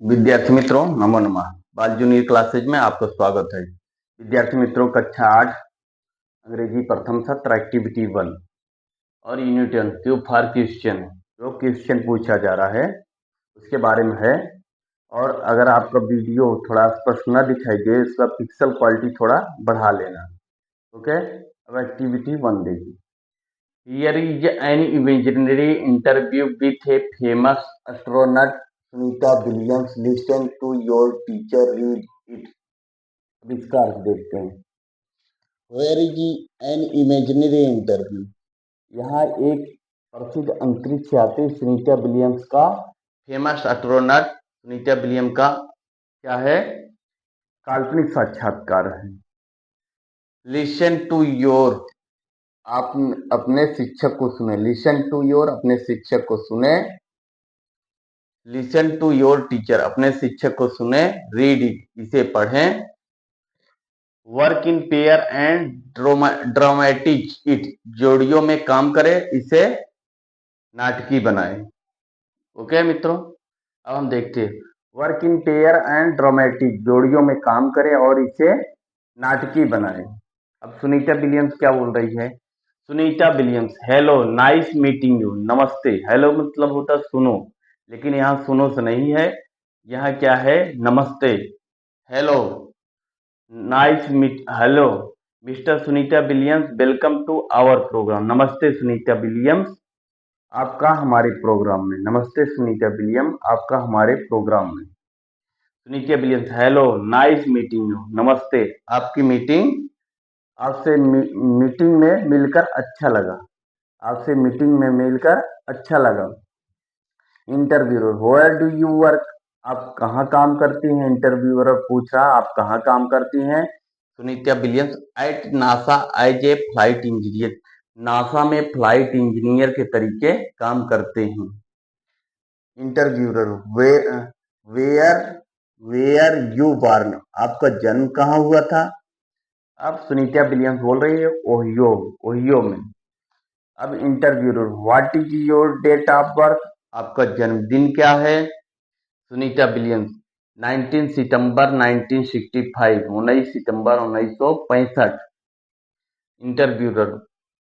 विद्यार्थी मित्रों नमो नमः। बाल जूनियर क्लासेज में आपका स्वागत है। विद्यार्थी मित्रों कक्षा 8 अंग्रेजी प्रथम सत्र एक्टिविटी 1 और यूनिट 10 क्यू फॉर क्वेश्चन जो क्वेश्चन पूछा जा रहा है उसके बारे में है। और अगर आपका वीडियो थोड़ा स्पष्ट न दिखाई दे इसका पिक्सल क्वालिटी थोड़ा बढ़ा लेना। ओके, अब एक्टिविटी 1 देखिए। Here is an imaginary interview with a famous astronaut. Sunita Williams, listen to your teacher read it. अब इसका अर्थ देखते हैं। Where is an imaginary interview? यहाँ एक प्रसिद्ध अंतरिक्ष यात्री सुनीता विलियम्स का फेमस एस्ट्रोनॉट सुनीता विलियम का क्या है, काल्पनिक साक्षात्कार है। लिसन टू योर, आप अपने शिक्षक को सुने। लिसन टू योर, अपने शिक्षक को सुने। लिसन टू योर टीचर, अपने शिक्षक को सुने। रीड इट, इसे पढ़ें। Work in pair and dramatic it, जोड़ियों में काम करें, इसे नाटकी बनाएं। ओके मित्रों, अब हम देखते हैं। Work in pair and dramatic, जोड़ियों में काम करें और इसे नाटकी बनाएं। अब सुनीता विलियम्स क्या बोल रही है। Sunita Williams, hello nice meeting you. नमस्ते, हेलो मतलब होता सुनो, लेकिन यहाँ सुनो से नहीं है, यहाँ क्या है, नमस्ते। Hello nice meet, hello mister Sunita Williams, welcome to our programme. नमस्ते सुनीता विलियम्स, आपका हमारे प्रोग्राम में। नमस्ते सुनीता विलियम, आपका हमारे प्रोग्राम में। Sunita Williams, hello nice meeting you. नमस्ते, आपकी मीटिंग, आपसे मीटिंग में मिलकर अच्छा लगा। आपसे मीटिंग में मिलकर अच्छा लगा। Interviewer, where do you work, आप कहाँ काम करती हैं। इंटरव्यूअर पूछा आप कहाँ काम करती हैं। Sunita Williams, at NASA as a flight engineer, NASA में फ्लाइट इंजीनियर के तरीके काम करते हैं। Interviewer, where where you born, आपका जन्म कहाँ हुआ था। अब सुनीता विलियम्स बोल रही है ओहियो, ओहियो में। अब interviewer, what is your date of birth, आपका जन्मदिन क्या है। सुनीता विलियम्स, 19 सितंबर 1965, 19 सितंबर 1965। Interviewer,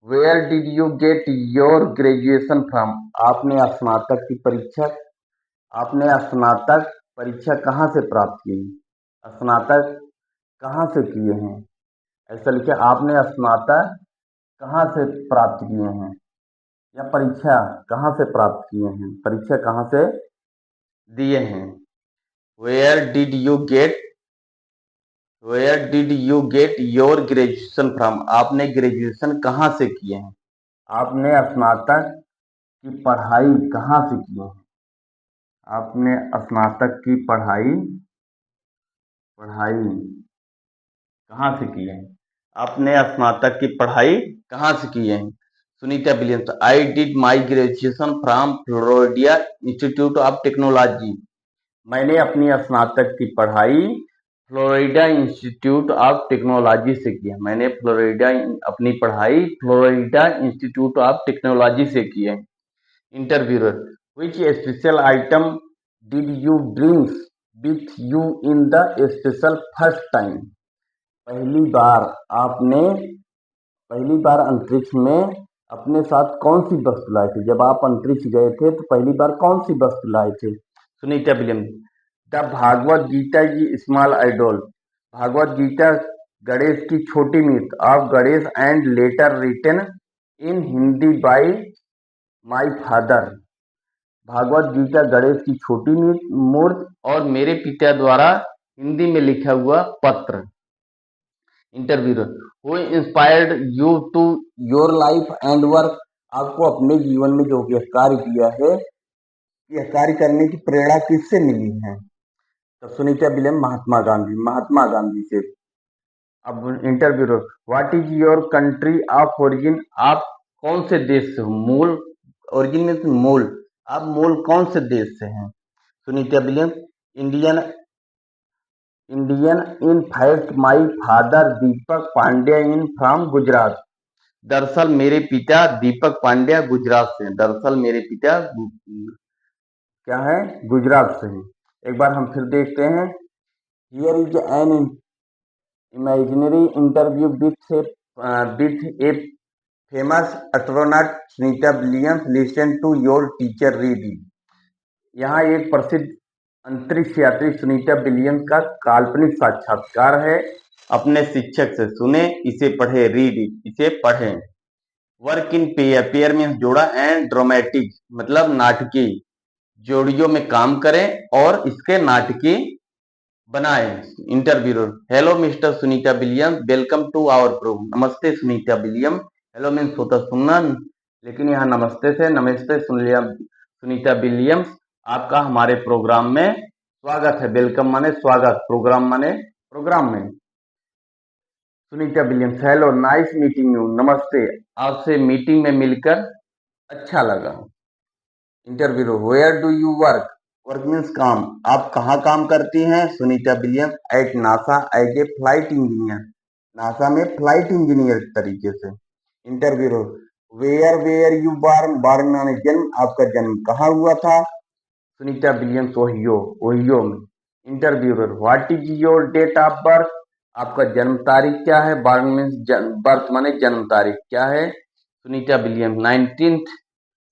where did you get your graduation from, आपने स्नातक की परीक्षा, आपने स्नातक परीक्षा कहाँ से प्राप्त की। स्नातक कहाँ से किए हैं, ऐसा लिखे। आपने स्नातक कहाँ से प्राप्त किए हैं, या परीक्षा कहाँ से प्राप्त किए हैं, परीक्षा कहाँ से दिए हैं। Where did you get, where did you get your graduation from, आपने ग्रेजुएशन कहाँ से किए हैं, आपने स्नातक की पढ़ाई कहाँ से की है। आपने स्नातक की पढ़ाई पढ़ाई कहाँ से की है, आपने स्नातक की पढ़ाई कहाँ से की है। Sunita Williams, I did my graduation from Florida Institute of Technology, मैंने अपनी स्नातक की पढ़ाई फ्लोरिडा इंस्टीट्यूट ऑफ टेक्नोलॉजी से की है। मैंने फ्लोरिडा अपनी पढ़ाई फ्लोरिडा इंस्टीट्यूट ऑफ टेक्नोलॉजी से की है। Interviewer, which special item did you brings with you in the special first time, पहली बार अंतरिक्ष में अपने साथ कौन सी वस्तु लाए थे। जब आप अंतरिक्ष गए थे तो पहली बार कौन सी वस्तु लाए थे। सुनीता विलियम्स, द भागवत गीता की स्मॉल आइडोल, भागवत गीता गणेश की छोटी मूर्ति of Ganesh and letter written in Hindi by my father, Bhagavad Gita Ganesh की छोटी मूर्ति और मेरे पिता द्वारा हिंदी में लिखा हुआ पत्र। Interviewer, who inspired you to your life and work, आपको अपने जीवन में जो यह कार्य किया है, यह कार्य करने की प्रेरणा किससे मिली है। तो सुनीता विलियम, महात्मा गांधी, महात्मा गांधी से। अब interviewer, what is your country of origin, आप कौन से देश से हो। मूल, ओरिजिन में मूल, आप मूल कौन से देश से हैं। Sunita William, Indian, Indian in fact my father Deepak Pandya in from Gujarat, दरअसल मेरे पिता दीपक पांड्या गुजरात से हैं। दरअसल मेरे पिता क्या है, गुजरात से हैं। एक बार हम फिर देखते हैं। Here is an imaginary interview with a famous astronaut Sunita Williams, listen to your teacher read. यहाँ एक प्रसिद्ध अंतरिक्ष यात्री सुनीता विलियम्स का काल्पनिक साक्षात्कार है। अपने शिक्षक से सुने, इसे पढ़े, रीड इसे पढ़ें। वर्क इन पेयर, पेयर में जोड़ा, एंड ड्रामेटिक मतलब नाटकीय, जोड़ियों में काम करें और इसके नाटकीय बनाएं। Interviewer, hello mister Sunita Williams, welcome to our programme. नमस्ते सुनीता विलियम, हेलो मीन्स होता सुनना, लेकिन यहाँ नमस्ते से, नमस्ते सुनीता विलियम्स, आपका हमारे प्रोग्राम में स्वागत है। वेलकम माने स्वागत, प्रोग्राम माने प्रोग्राम में। Sunita Williams, hello, nice meeting you, नमस्ते, आपसे मीटिंग में मिलकर अच्छा लगा। Interview, where do you work, work means काम, आप कहाँ काम करती हैं? Sunita Williams, at NASA as a flight engineer, NASA में फ्लाइट इंजीनियर तरीके से। इंटरव्यू, वेयर यू बार्न, बार्न माने जन्म, आपका जन्म कहाँ हुआ था? सुनीता विलियम्स, ओहियो, ओहियो में। Interviewer, what is your date of birth, आपका जन्म तारीख क्या है? बर्थ मीन्स बर्थ माने जन्म तारीख क्या है? सुनीता विलियम्स, 19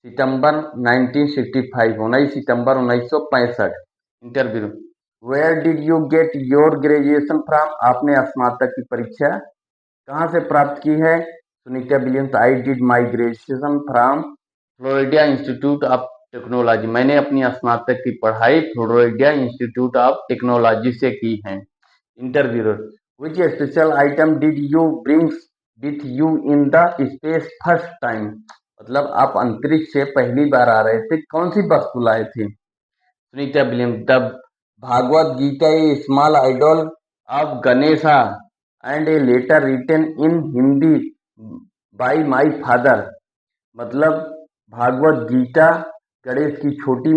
सितंबर 1965, 19 सितंबर 1965। Interview, where did you get your graduation from, आपने स्नातक की परीक्षा कहाँ से प्राप्त की है? Sunita Williams, I did my graduation from Florida Institute of Technology, मैंने अपनी स्नातक की पढ़ाई फ्लोरिडा इंस्टीट्यूट ऑफ टेक्नोलॉजी से की है। Interviewer, which special item did you brings with you in the space first time, मतलब आप अंतरिक्ष से पहली बार आ रहे थे, कौन सी वस्तु लाए थे? Sunita Williams, the Bhagavad Gita a small idol of Ganesha and a letter written in Hindi by my father, मतलब भागवत गीता, गणेश की छोटी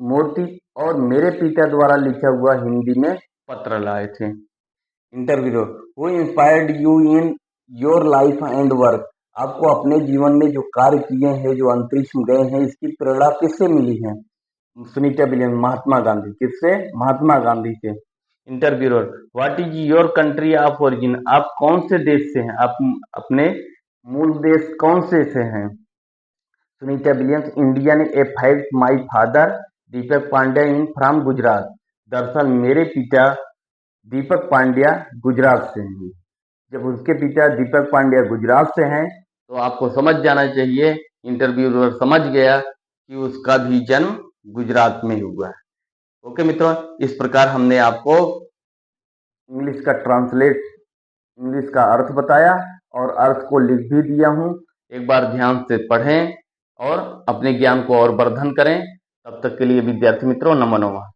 मूर्ति और मेरे पिता द्वारा लिखा हुआ हिंदी में पत्र लाए थे। Interview, who inspired you in your life and work, आपको अपने जीवन में जो कार्य किए हैं, जो अंतरिक्ष में गए हैं, इसकी प्रेरणा किससे मिली है? सुनीता विलियम्स, महात्मा गांधी। किससे? महात्मा गांधी से। Interviewer, what is your country of origin, आप कौन से देश से हैं? आप अपने मूल देश कौन से हैं? Sunita Williams, Indian, a fact my father Deepak Pandya in from Gujarat, दरअसल मेरे पिता दीपक पांड्या गुजरात से हैं। जब उसके पिता दीपक पांड्या गुजरात से हैं तो आपको समझ जाना चाहिए, इंटरव्यूअर समझ गया कि उसका भी जन्म गुजरात में हुआ है। ओके मित्रों, इस प्रकार हमने आपको इंग्लिश का ट्रांसलेट, इंग्लिश का अर्थ बताया और अर्थ को लिख भी दिया हूँ। एक बार ध्यान से पढ़ें और अपने ज्ञान को और वर्धन करें। तब तक के लिए विद्यार्थी मित्रों, नमो नमः।